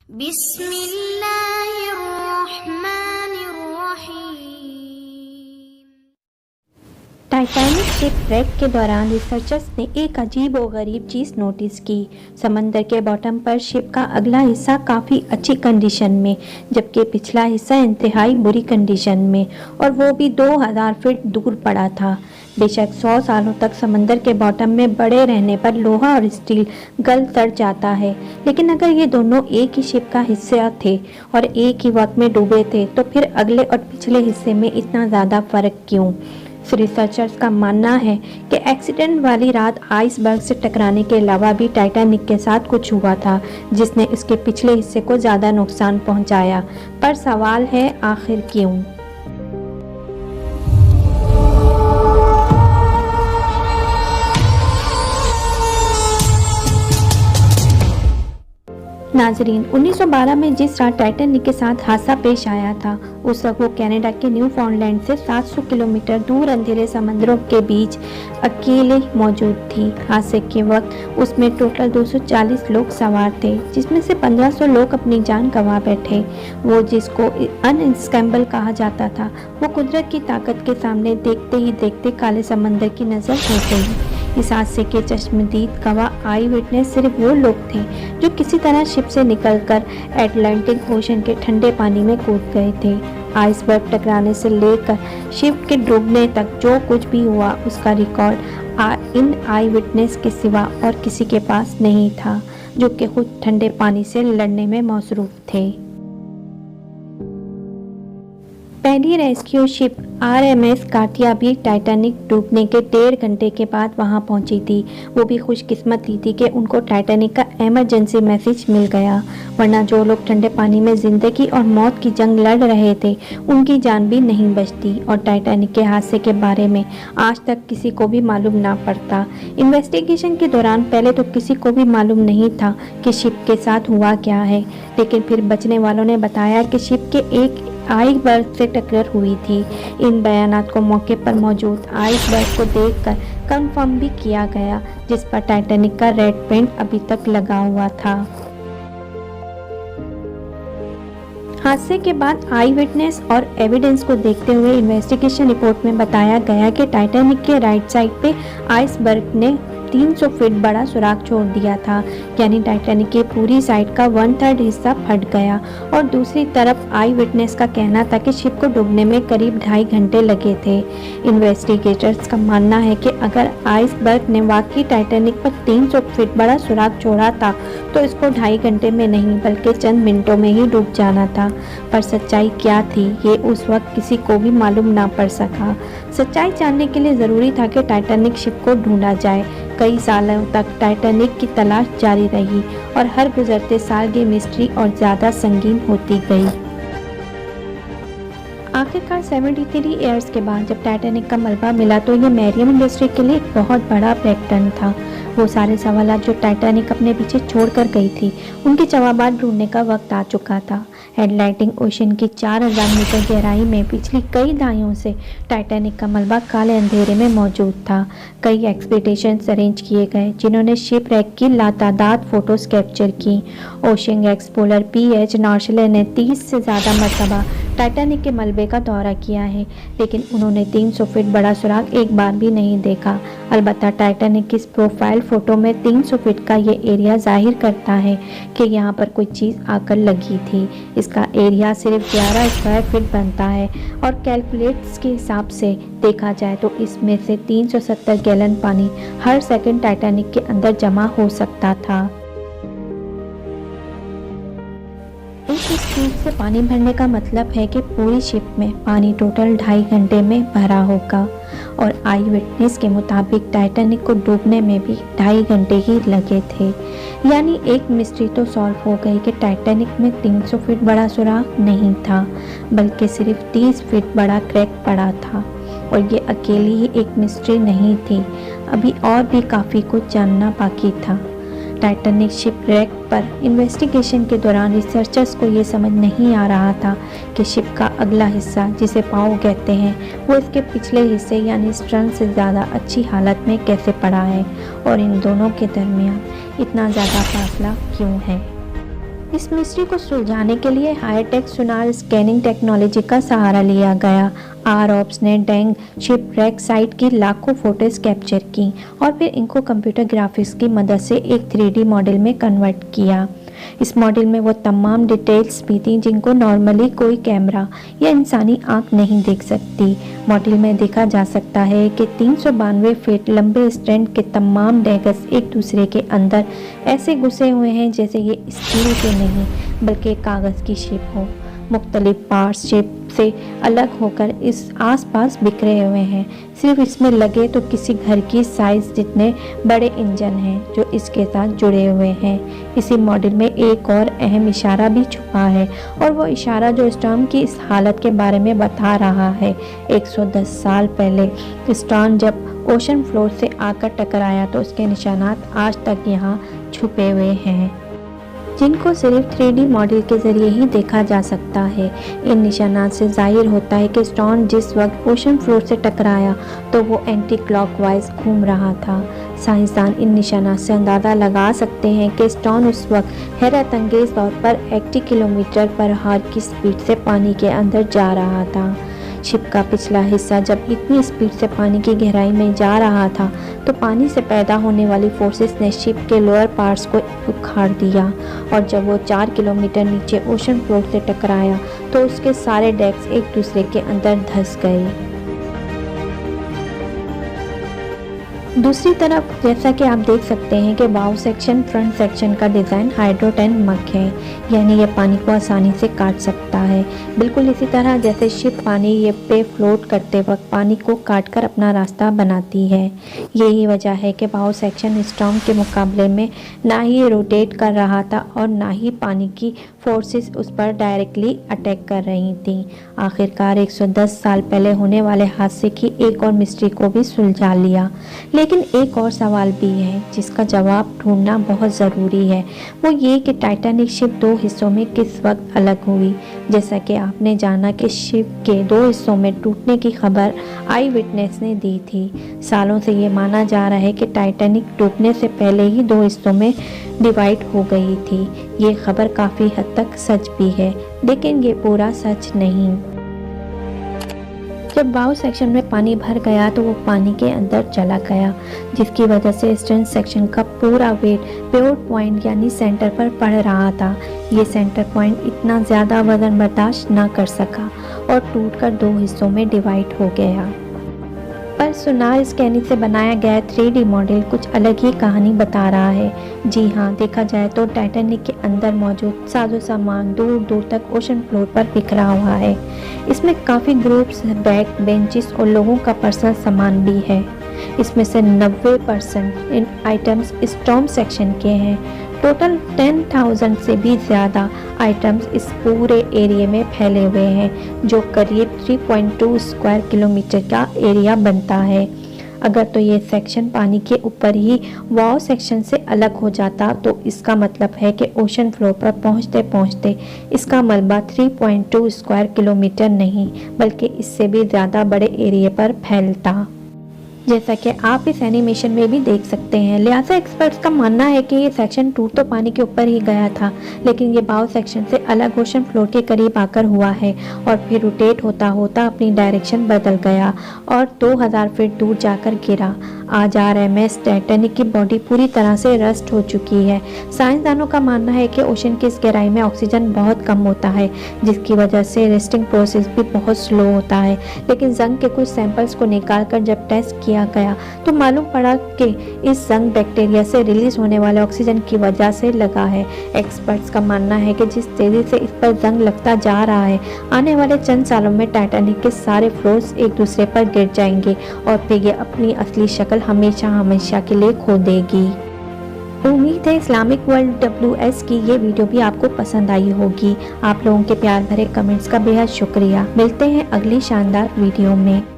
बिस्मिल्लाहिर्रहमानिर्रहीम। Titanic ship rake के दौरान रिसर्चर्स ने एक अजीब और गरीब चीज़ नोटिस की। समंदर के बॉटम पर शिप का अगला हिस्सा काफ़ी अच्छी कंडीशन में, जबकि पिछला हिस्सा इंतहाई बुरी कंडीशन में, और वो भी 2000 फीट दूर पड़ा था। बेशक 100 सालों तक समंदर के बॉटम में बड़े रहने पर लोहा और स्टील गल सड़ जाता है, लेकिन अगर ये दोनों एक ही शिप का हिस्सा थे और एक ही वक्त में डूबे थे, तो फिर अगले और पिछले हिस्से में इतना ज़्यादा फ़र्क क्यों? रिसर्चर्स का मानना है कि एक्सीडेंट वाली रात आइसबर्ग से टकराने के अलावा भी टाइटैनिक के साथ कुछ हुआ था, जिसने इसके पिछले हिस्से को ज़्यादा नुकसान पहुंचाया। पर सवाल है, आखिर क्यों? नाजरीन, 1912 में जिस रात टाइटैनिक के साथ हादसा पेश आया था, उस वक्त वो कनाडा के न्यूफाउंडलैंड से 700 किलोमीटर दूर अंधेरे समंदरों के बीच अकेले मौजूद थी। हादसे के वक्त उसमें टोटल 240 लोग सवार थे, जिसमें से 1500 लोग अपनी जान गंवा बैठे। वो जिसको अनस्कैम्बल कहा जाता था, वो कुदरत की ताकत के सामने देखते ही देखते काले समंदर की नज़र हो गई। इस हादसे के चश्मदीद गवाह आई विटनेस सिर्फ वो लोग थे जो किसी तरह शिप से निकलकर अटलांटिक ओशन के ठंडे पानी में कूद गए थे। आइसबर्ग टकराने से लेकर शिप के डूबने तक जो कुछ भी हुआ, उसका रिकॉर्ड इन आई विटनेस के सिवा और किसी के पास नहीं था, जो कि खुद ठंडे पानी से लड़ने में मसरूफ थे। पहली रेस्क्यू शिप RMS काटिया भी टाइटैनिक डूबने के 1.5 घंटे के बाद वहां पहुंची थी। वो भी खुशकिस्मत थी कि उनको टाइटैनिक का इमरजेंसी मैसेज मिल गया, वरना जो लोग ठंडे पानी में ज़िंदगी और मौत की जंग लड़ रहे थे, उनकी जान भी नहीं बचती। और टाइटैनिक के हादसे के बारे में आज तक किसी को भी मालूम ना पड़ता। इन्वेस्टिगेशन के दौरान पहले तो किसी को भी मालूम नहीं था कि शिप के साथ हुआ क्या है, लेकिन फिर बचने वालों ने बताया कि शिप के एक आइसबर्ग से टक्कर हुई थी। इन बयानात को मौके पर मौजूद आइसबर्ग को देखकर कंफर्म भी किया गया, जिस पर टाइटैनिक का रेड पेंट अभी तक लगा हुआ था। हादसे के बाद आई विटनेस और एविडेंस को देखते हुए इन्वेस्टिगेशन रिपोर्ट में बताया गया कि टाइटैनिक के राइट साइड पे आइसबर्ग ने 300 फीट बड़ा सुराख छोड़ दिया था, यानी टाइटैनिक की पूरी साइड का 1/3 हिस्सा फट गया। और दूसरी तरफ आई विटनेस का कहना था कि शिप को डूबने में करीब 2.5 घंटे लगे थे। इन्वेस्टिगेटर्स का मानना है कि अगर आइसबर्ग ने वाकई टाइटैनिक पर 300 फीट बड़ा सुराख छोड़ा था, तो इसको 2.5 घंटे में नहीं बल्कि चंद मिनटों में ही डूब जाना था। पर सच्चाई क्या थी, ये उस वक्त किसी को भी मालूम ना पड़ सका। सच्चाई जानने के लिए ज़रूरी था कि टाइटैनिक शिप को ढूंढा जाए। कई सालों तक टाइटैनिक की तलाश जारी रही और हर गुजरते साल ये मिस्ट्री और ज़्यादा संगीन होती गई। आखिरकार 73 ईयर्स के बाद जब टाइटैनिक का मलबा मिला, तो ये मैरियम इंडस्ट्री के लिए एक बहुत बड़ा ब्रेक टर्न था। वो सारे सवालात जो टाइटैनिक अपने पीछे छोड़कर गई थी, उनके जवाब ढूंढने का वक्त आ चुका था। अटलांटिक ओशन की 4000 मीटर गहराई में पिछली कई दहाइयों से टाइटैनिक का मलबा काले अंधेरे में मौजूद था। कई एक्सपीडिशंस अरेंज किए गए, जिन्होंने शिप रैक की लातादाद फोटोज कैप्चर की। ओशन एक्सप्लोरर PH नॉर्शले ने 30 से ज़्यादा मरतबा टाइटैनिक के मलबे का दौरा किया है, लेकिन उन्होंने 300 फीट बड़ा सुराख एक बार भी नहीं देखा। अलबत्ता टाइटैनिक की इस प्रोफाइल फ़ोटो में 300 फीट का ये एरिया जाहिर करता है कि यहाँ पर कोई चीज़ आकर लगी थी। इसका एरिया सिर्फ 11 स्क्वायर फीट बनता है और कैलकुलेट्स के हिसाब से देखा जाए तो इसमें से 370 गैलन पानी हर सेकंड टाइटैनिक के अंदर जमा हो सकता था। इस स्पीड से पानी भरने का मतलब है कि पूरी शिप में पानी टोटल 2.5 घंटे में भरा होगा। और आई विटनेस के मुताबिक टाइटैनिक को डूबने में भी 2.5 घंटे ही लगे थे। यानी एक मिस्ट्री तो सॉल्व हो गई कि टाइटैनिक में 300 फीट बड़ा सुराख नहीं था, बल्कि सिर्फ 30 फीट बड़ा क्रैक पड़ा था। और ये अकेली ही एक मिस्ट्री नहीं थी, अभी और भी काफ़ी कुछ जानना बाकी था। टाइटैनिक शिप रैक पर इन्वेस्टिगेशन के दौरान रिसर्चर्स को ये समझ नहीं आ रहा था कि शिप का अगला हिस्सा, जिसे पाव कहते हैं, वो इसके पिछले हिस्से यानी स्टर्न से ज़्यादा अच्छी हालत में कैसे पड़ा है, और इन दोनों के दरमियान इतना ज़्यादा फासला क्यों है। इस मिस्ट्री को सुलझाने के लिए हाईटेक सोनार स्कैनिंग टेक्नोलॉजी का सहारा लिया गया। आरओप्स ने डैंग शिपरेक साइट की लाखों फोटोज कैप्चर की और फिर इनको कंप्यूटर ग्राफिक्स की मदद से एक 3D मॉडल में कन्वर्ट किया। इस मॉडल में वो तमाम डिटेल्स भी थी जिनको नॉर्मली कोई कैमरा या इंसानी आंख नहीं देख सकती। मॉडल में देखा जा सकता है कि 392 फीट लंबे स्ट्रैंड के तमाम डैगर्स एक दूसरे के अंदर ऐसे घुसे हुए हैं जैसे ये स्टील के नहीं बल्कि कागज़ की शिप हो। मुख्तलिफ पार्ट्स शिप से अलग होकर इस आसपास बिखरे हुए हैं। सिर्फ इसमें लगे तो किसी घर की साइज जितने बड़े इंजन हैं जो इसके साथ जुड़े हुए हैं। इसी मॉडल में एक और अहम इशारा भी छुपा है और वो इशारा जो स्टॉर्म की इस हालत के बारे में बता रहा है। 110 साल पहले स्टॉर्म जब ओशन फ्लोर से आकर टकराया तो उसके निशानात आज तक यहाँ छुपे हुए हैं, जिनको सिर्फ 3D मॉडल के ज़रिए ही देखा जा सकता है। इन निशानात से जाहिर होता है कि स्टॉर्म जिस वक्त ओशन फ्लोर से टकराया तो वो एंटी क्लॉकवाइज घूम रहा था। साइंसदान इन निशानात से अंदाज़ा लगा सकते हैं कि स्टॉर्म उस वक्त हैरत अंगेज़ तौर पर 80 किलोमीटर पर आवर की स्पीड से पानी के अंदर जा रहा था। शिप का पिछला हिस्सा जब इतनी स्पीड से पानी की गहराई में जा रहा था तो पानी से पैदा होने वाली फोर्सेस ने शिप के लोअर पार्ट्स को उखाड़ दिया और जब वो 4 किलोमीटर नीचे ओशन फ्लोर से टकराया तो उसके सारे डेक्स एक दूसरे के अंदर धंस गए। दूसरी तरफ जैसा कि आप देख सकते हैं कि बाउ सेक्शन फ्रंट सेक्शन का डिज़ाइन हाइड्रोडायनामिक है, यानी ये पानी को आसानी से काट सकता है। बिल्कुल इसी तरह जैसे शिप पानी ये पे फ्लोट करते वक्त पानी को काटकर अपना रास्ता बनाती है। यही वजह है कि बाउ सेक्शन स्टॉर्म के मुकाबले में ना ही रोटेट कर रहा था और ना ही पानी की फोर्सेस उस पर डायरेक्टली अटैक कर रही थी। आखिरकार 110 साल पहले होने वाले हादसे की एक और मिस्ट्री को भी सुलझा लिया। लेकिन एक और सवाल भी है जिसका जवाब ढूंढना बहुत ज़रूरी है, वो ये कि टाइटैनिक शिप 2 हिस्सों में किस वक्त अलग हुई। जैसा कि आपने जाना कि शिप के 2 हिस्सों में टूटने की खबर आई विटनेस ने दी थी। सालों से ये माना जा रहा है कि टाइटैनिक डूबने से पहले ही 2 हिस्सों में डिवाइड हो गई थी। ये खबर काफ़ी हद तक सच भी है, लेकिन ये पूरा सच नहीं। जब बाउ सेक्शन में पानी भर गया तो वो पानी के अंदर चला गया, जिसकी वजह से स्टर्न सेक्शन का पूरा वेट पिवोट पॉइंट यानी सेंटर पर पड़ रहा था। ये सेंटर पॉइंट इतना ज़्यादा वजन बर्दाश्त ना कर सका और टूटकर 2 हिस्सों में डिवाइड हो गया। पर सोनार स्कैनिंग से बनाया गया 3D मॉडल कुछ अलग ही कहानी बता रहा है। जी हाँ, देखा जाए तो टाइटैनिक के अंदर मौजूद साजो सामान दूर दूर तक ओशन फ्लोर पर बिखरा हुआ है। इसमें काफ़ी ग्रुप्स, बैग, बेंचेस और लोगों का पर्सनल सामान भी है। इसमें से 90% इन आइटम्स स्टॉर्म सेक्शन के हैं। टोटल 10,000 से भी ज़्यादा आइटम्स इस पूरे एरिया में फैले हुए हैं, जो करीब 3.2 स्क्वायर किलोमीटर का एरिया बनता है। अगर तो ये सेक्शन पानी के ऊपर ही वाव सेक्शन से अलग हो जाता तो इसका मतलब है कि ओशन फ्लोर पर पहुंचते पहुंचते इसका मलबा 3.2 स्क्वायर किलोमीटर नहीं बल्कि इससे भी ज़्यादा बड़े एरिया पर फैलता, जैसा कि आप इस एनिमेशन में भी देख सकते हैं। लिहाजा एक्सपर्ट्स का मानना है कि ये सेक्शन टूट तो पानी के ऊपर ही गया था, लेकिन ये बाउ सेक्शन से अलग ओशन फ्लोर के करीब आकर हुआ है और फिर रोटेट होता होता अपनी डायरेक्शन बदल गया और 2000 फीट दूर जाकर गिरा। आज RMS टाइटैनिक की बॉडी पूरी तरह से रस्ट हो चुकी है। साइंसदानों का मानना है कि ओशन की इस गहराई में ऑक्सीजन बहुत कम होता है, जिसकी वजह से रेस्टिंग प्रोसेस भी बहुत स्लो होता है। लेकिन जंग के कुछ सैंपल्स को निकालकर जब टेस्ट किया गया तो मालूम पड़ा कि इस जंग बैक्टीरिया से रिलीज होने वाले ऑक्सीजन की वजह से लगा है। एक्सपर्ट्स का मानना है कि जिस तेजी से इस पर जंग लगता जा रहा है, आने वाले चंद सालों में टाइटैनिक के सारे फ्लोर्स एक दूसरे पर गिर जाएंगे और फिर ये अपनी असली शक्ल हमेशा हमेशा के लिए खो देगी। उम्मीद है इस्लामिक वर्ल्ड WS की ये वीडियो भी आपको पसंद आई होगी। आप लोगों के प्यार भरे कमेंट्स का बेहद शुक्रिया। मिलते हैं अगली शानदार वीडियो में।